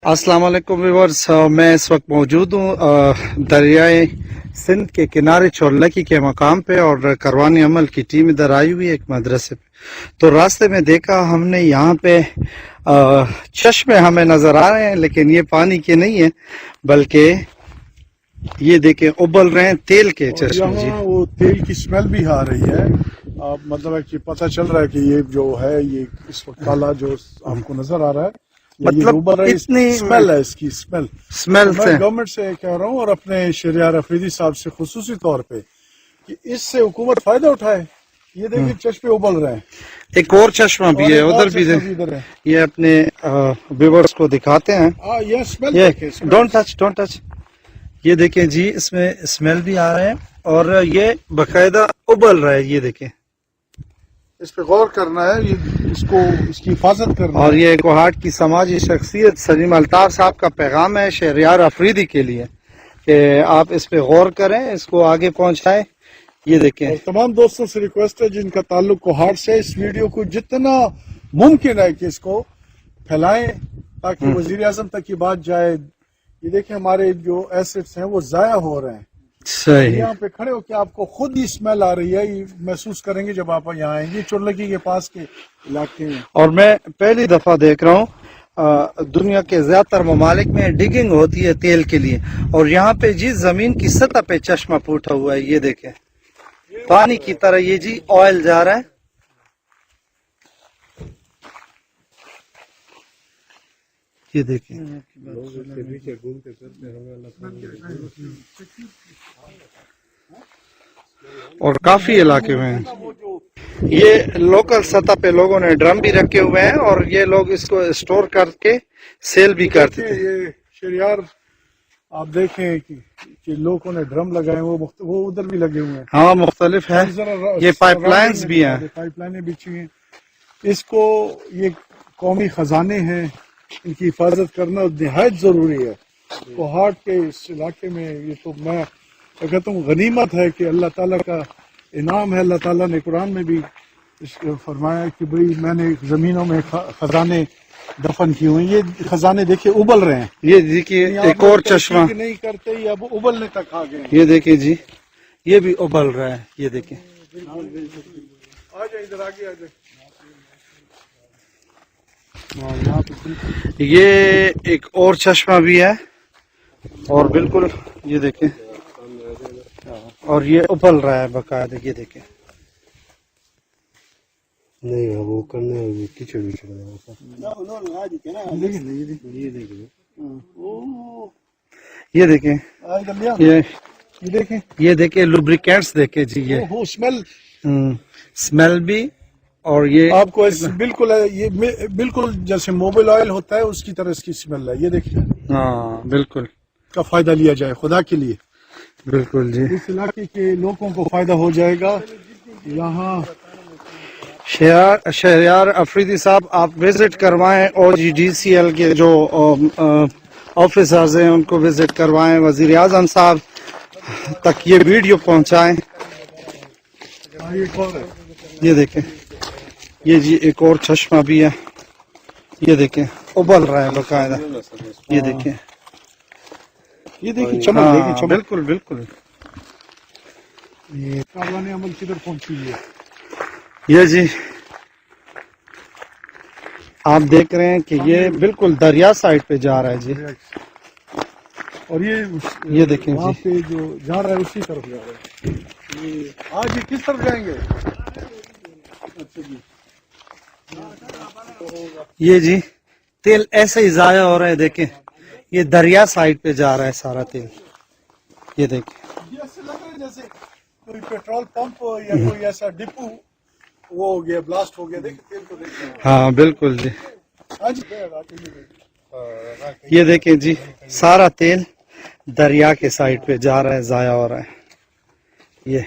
अस्सलाम वालेकुम व्यूअर्स, मैं इस वक्त मौजूद हूँ दरियाए सिंध के किनारे चौलकी के मकाम पे और करवानी अमल की टीम इधर आई हुई है एक मदरसे पे। तो रास्ते में देखा हमने यहाँ पे चश्मे हमें नजर आ रहे हैं, लेकिन ये पानी के नहीं है बल्कि ये देखें उबल रहे हैं तेल के चश्मे जी। वो तेल की स्मेल भी आ रही है। मतलब है कि पता चल रहा है कि ये जो है ये इस वक्त काला जो आपको नजर आ रहा है, मतलब इतनी स्मेल है, इसकी स्मेल से मैं गवर्नमेंट से कह रहा हूँ और अपने शहरियार अफरीदी साहब से खुसूसी तौर पे कि इससे हुकूमत फायदा उठाए। ये देखिए चश्मे उबल रहे हैं, एक और चश्मा भी है उधर भी है। ये अपने व्यूअर्स को दिखाते हैं। ये स्मेल डोंट टच। ये देखें जी, इसमें स्मेल भी आ रहे हैं और ये बकायदा उबल रहा है। ये देखें, इस पे गौर करना है, ये इसकी हिफाजत करना और ये कोहाट की समाजी शख्सियत सलीम अल्ताफ साहब का पैगाम है शहरियार अफरीदी के लिए कि आप इस पे गौर करें, इसको आगे पहुंचाएं। ये देखें, और तमाम दोस्तों से रिक्वेस्ट है जिनका ताल्लुक कोहाट से, इस वीडियो को जितना मुमकिन है कि इसको फैलाएं ताकि वजीर आजम तक की बात जाए। ये देखें हमारे जो एसेट्स हैं वो जाया हो रहे हैं। सही, यहाँ पे खड़े होकर आपको खुद ही स्मेल आ रही है, ये महसूस करेंगे जब आप यहाँ आएंगे चुरलकी के पास के इलाके में। और मैं पहली दफा देख रहा हूँ दुनिया के ज्यादातर ममालिक में डिगिंग होती है तेल के लिए, और यहाँ पे जी जमीन की सतह पे चश्मा फूटा हुआ है। ये देखें, पानी की तरह ये जी ऑयल जा रहा है। ये देखें, और काफी इलाके में ये लोकल सतह पे लोगों ने ड्रम भी रखे हुए हैं और ये लोग इसको स्टोर करके सेल भी करते थे। ये शहरियार आप देखें कि लोगों ने ड्रम लगाए, वो उधर भी लगे हुए हैं। हाँ, मुख्तलिफ है, ये पाइपलाइंस भी हैं, पाइपलाइनें बिछी हैं। इसको ये कौमी खजाने हैं, इनकी हिफाजत करना निहायत जरूरी है। कोहाट के इस इलाके में ये तो मैं कहता हूँ गनीमत है कि अल्लाह ताला का इनाम है। अल्लाह ताला ने कुरान में भी फरमाया कि भाई मैंने जमीनों में खजाने दफन किए हुए। ये खजाने देखिए उबल रहे हैं। ये देखिए एक और चश्मा नहीं करते ही अब उबलने तक आ गए। ये देखिए जी, ये भी उबल रहा है। ये देखिए, आ जाए इधर आगे आ जाए। ये एक और चश्मा भी है और बिल्कुल ये देखें, और ये उबल रहा है बकायदा। ये देखें, नहीं वो करने कीचड़ ये देखें, ये देखें लुब्रिकेंट्स देखें जी। ये स्मेल भी, और ये आपको बिल्कुल है, ये बिल्कुल जैसे मोबाइल ऑयल होता है उसकी तरह इसकी स्मेल है। ये देखिए, हाँ बिल्कुल, का फायदा लिया जाए खुदा के लिए। बिल्कुल जी, इस इलाके के लोगों को फायदा हो जाएगा। यहाँ शहरियार अफरीदी साहब, आप विजिट करवाएं OGDCL के जो ऑफिसर्स हैं उनको विजिट करवाएं, वजीर आजम साहब तक ये वीडियो पहुंचाएं। ये देखें, ये जी एक और चश्मा भी है। ये देखें, उबल रहा है बकायदा। ये देखें, ये देखिए चमक, हाँ, चमक। बिल्कुल बिल्कुल। ये कारवाने अमल किधर पहुंची है। ये जी आप देख रहे हैं कि ये बिल्कुल दरिया साइड पे जा रहा है जी। और ये देखें वहाँ जी, पे जो जा रहा है उसी तरफ जा रहा है। आज ये किस तरफ जाएंगे। अच्छा जी, ये जी तेल ऐसे ही जाया हो रहा है। देखें, ये दरिया साइड पे जा रहा है सारा तेल। ये देखें, ये ऐसे लग रहा है जैसे कोई पेट्रोल पंप या कोई ऐसा डिपो वो हो गया, ब्लास्ट हो गया। देखिए तेल को देखिए। हाँ बिल्कुल जी, आज ये देखें जी सारा तेल दरिया के साइड पे जा रहा है, जाया हो रहा है। ये